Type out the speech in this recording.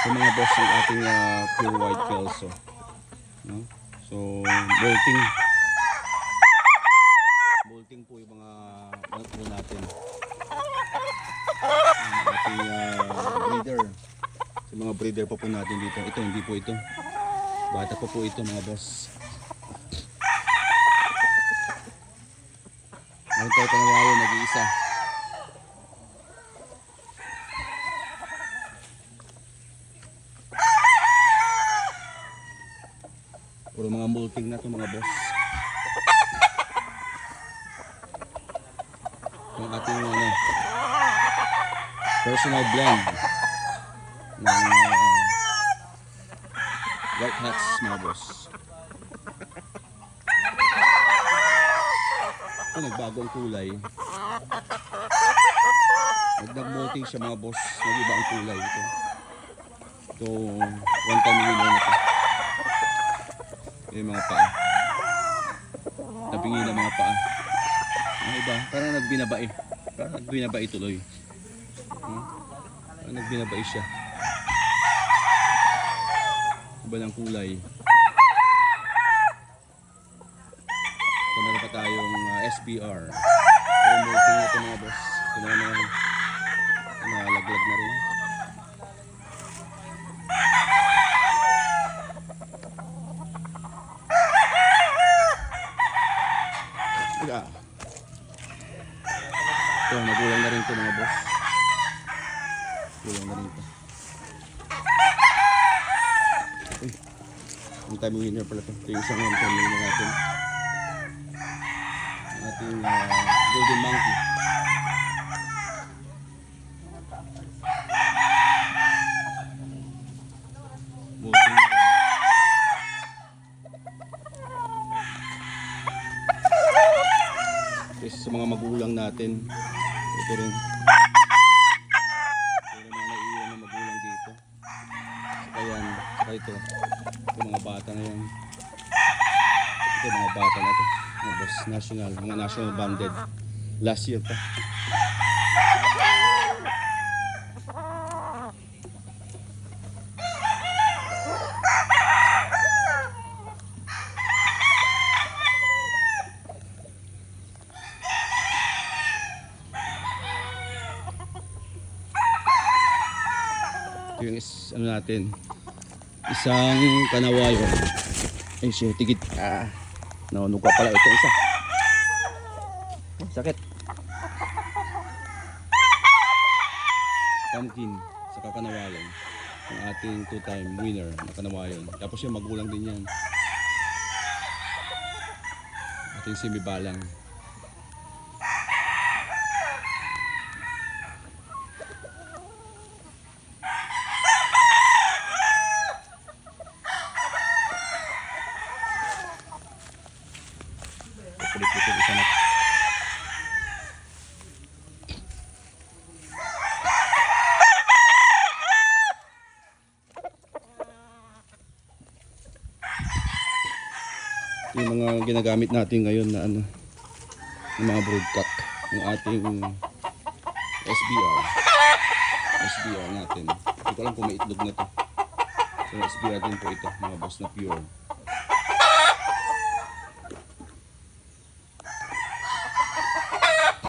So mga boss, ang ating pure white kelso, no? So bolting po yung mga po natin. Ang ating breeder. So mga breeder pa po natin dito. Ito, hindi po ito. Bata pa po ito mga boss. Meron tayo Kanawayo, nag-iisa. Puro mga molting na ito mga boss. Yung ating personal blend ng white hats mga boss. Ito, nagbago ang kulay. Nag-molting siya mga boss. Nag-iba ang kulay ito. Ito, one time winner na ito. Yung mga paa. Tabingi na mga paa. Ang iba, parang nagbinabae. Parang nagbinabae tuloy. Parang nagbinabae siya. Iba ng kulay. Ito meron pa tayong SBR. Pero molting na ito mga boss. Ito naman nalaglag na rin. Ito, nagulang na rin ito mga boss. Nagulang na rin ito. Ang time winner pala ito. Ito yung isang time winner natin. Ang ating golden monkey. Molting na rin. Kasi sa mga magulang natin, ito rin. Ito rin mga naiiwan ng magulang dito. Saka yan, saka ito. Ito mga bata na yan. Ito mga bata na ito. Mga boss, national, mga national banded. Last year pa. Yung ano natin, isang Kanawayo. Ay siya, tigit. Naunugwa pala ito isa. Sakit. Pumpkin sa Kanawayo. Ang ating two-time winner na Kanawayo. Tapos yung magulang din yan. Ating simibalang. Kulit-kulit isa na. Yung mga ginagamit natin ngayon na ng mga broodcock, yung ating SBR natin. Hindi ko alam kung may itlog na to. So SBR din po ito, mga boss na pure.